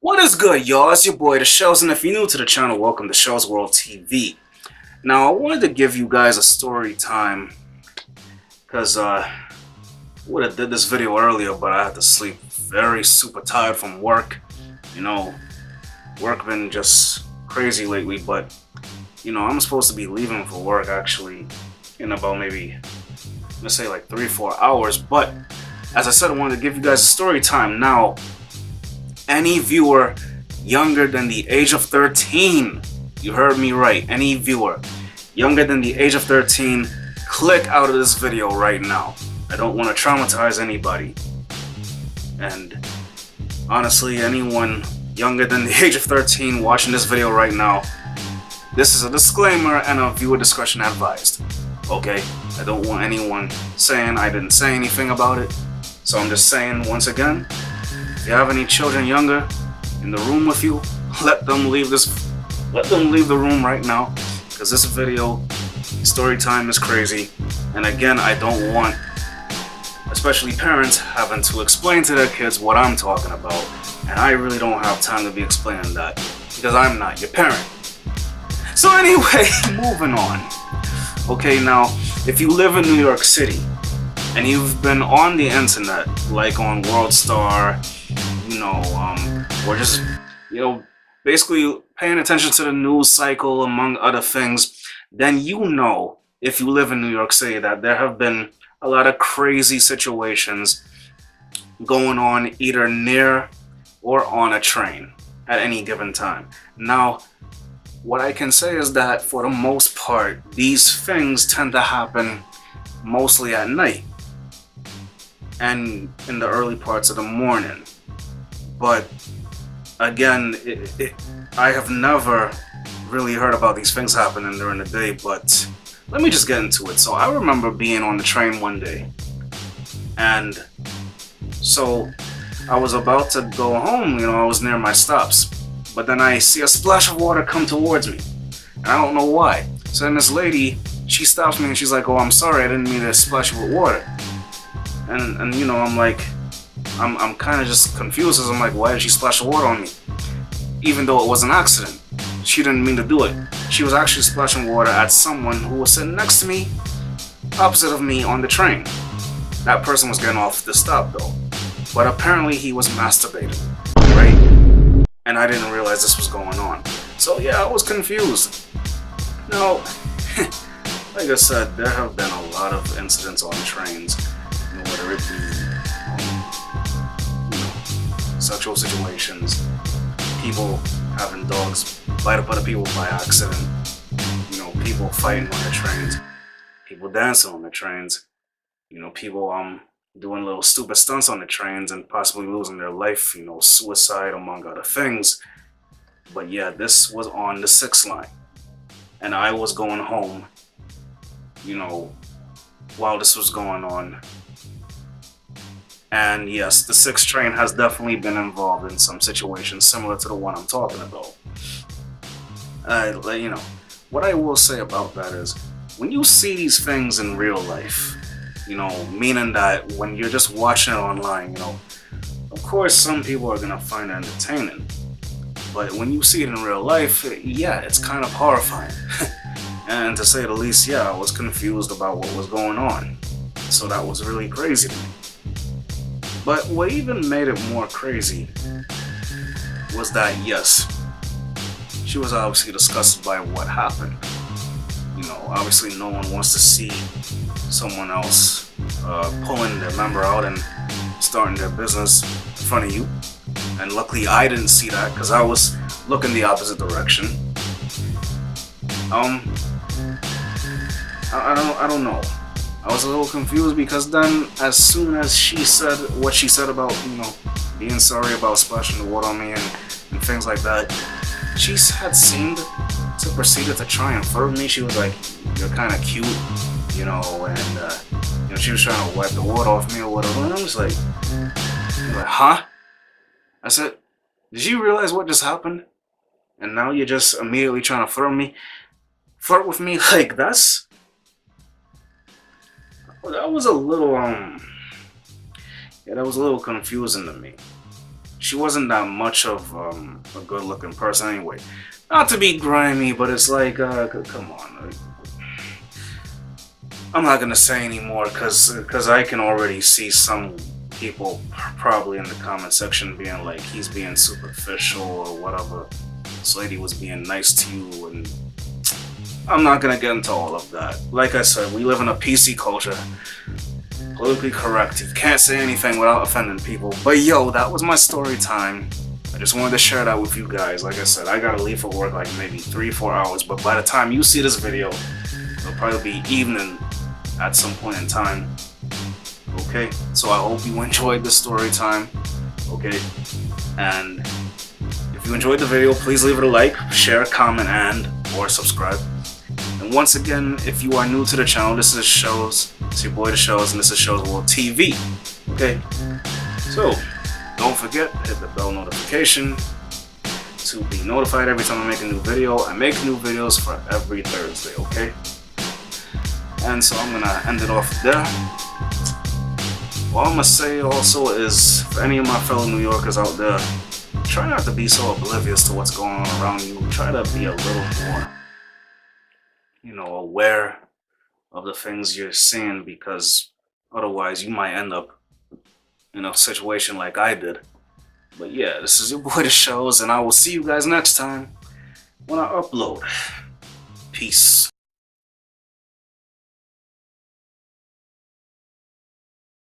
What is good, y'all? It's your boy, The Shells, and if you're new to the channel, welcome to Shells World TV. Now, I wanted to give you guys a story time, because would have did this video earlier, but I had to sleep very super tired from work. You know, work been just crazy lately, but, I'm supposed to be leaving for work, actually, in about maybe, let's say like 3-4 hours, but, as I said, I wanted to give you guys a story time. Now, any viewer younger than the age of 13, you heard me right, any viewer younger than the age of 13, click out of this video right now. I don't want to traumatize anybody. And honestly, anyone younger than the age of 13 watching this video right now, this is a disclaimer and a viewer discretion advised. Okay? I don't want anyone saying I didn't say anything about it. So I'm just saying once again, if you have any children younger in the room with you, let them leave the room right now, because this video story time is crazy. And again, I don't want, especially parents, having to explain to their kids what I'm talking about, and I really don't have time to be explaining that, because I'm not your parent. So anyway, moving on. Okay, now, if you live in New York City and you've been on the internet, like on WorldStar, or just, basically paying attention to the news cycle, among other things, then if you live in New York City, that there have been a lot of crazy situations going on either near or on a train at any given time. Now, what I can say is that for the most part, these things tend to happen mostly at night and in the early parts of the morning. But again, I have never really heard about these things happening during the day, but let me just get into it. So I remember being on the train one day, and so I was about to go home, I was near my stops, but then I see a splash of water come towards me, and I don't know why. So then this lady, she stops me and she's like, "Oh, I'm sorry, I didn't mean to splash you with water." And I'm like, I'm kind of just confused, as I'm like, why did she splash the water on me? Even though it was an accident. She didn't mean to do it. She was actually splashing water at someone who was sitting next to me, opposite of me on the train. That person was getting off the stop though. But apparently he was masturbating, right? And I didn't realize this was going on. So yeah, I was confused. Now, like I said, there have been a lot of incidents on trains, whether it be sexual situations, people having dogs bite up other people by accident, people fighting on the trains, people dancing on the trains, people doing little stupid stunts on the trains and possibly losing their life, suicide, among other things. But yeah, this was on the 6th line, and I was going home, while this was going on. And yes, the 6th train has definitely been involved in some situations similar to the one I'm talking about. What I will say about that is, when you see these things in real life, meaning that when you're just watching it online, of course some people are gonna find it entertaining. But when you see it in real life, yeah, it's kind of horrifying. And to say the least, yeah, I was confused about what was going on. So that was really crazy to me. But what even made it more crazy was that, yes, she was obviously disgusted by what happened. Obviously no one wants to see someone else pulling their member out and starting their business in front of you. And luckily I didn't see that, because I was looking the opposite direction. I don't know. I was a little confused, because then as soon as she said what she said about, being sorry about splashing the water on me and things like that, she had seemed to proceed to try and flirt with me. She was like, "You're kind of cute," and she was trying to wipe the water off me or whatever. And I was like, huh? I said, "Did you realize what just happened? And now you're just immediately trying to flirt with me? Like, that was a little, that was a little confusing to me. she wasn't that much of a good-looking person anyway. Not to be grimy, but it's like, come on. I'm not gonna say anymore because I can already see some people probably in the comment section being like, he's being superficial or whatever. This lady was being nice to you, and I'm not gonna get into all of that. Like I said, we live in a PC culture. Politically correct. You can't say anything without offending people. But yo, that was my story time. I just wanted to share that with you guys. Like I said, I gotta leave for work like maybe 3-4 hours, but by the time you see this video, it'll probably be evening at some point in time. Okay, so I hope you enjoyed this story time. Okay, and if you enjoyed the video, please leave it a like, share, comment, and or subscribe. And once again, if you are new to the channel, this is Shows. It's your boy The Shows, and this is Shows World TV. Okay, so don't forget, hit the bell notification to be notified every time I make a new video. I make new videos for every Thursday, okay? And so I'm gonna end it off there. What I'm gonna say also is, for any of my fellow New Yorkers out there, try not to be so oblivious to what's going on around you. Try to be a little more, aware of the things you're seeing, because otherwise you might end up in a situation like I did. But yeah, this is your boy The Shows, and I will see you guys next time when I upload. Peace.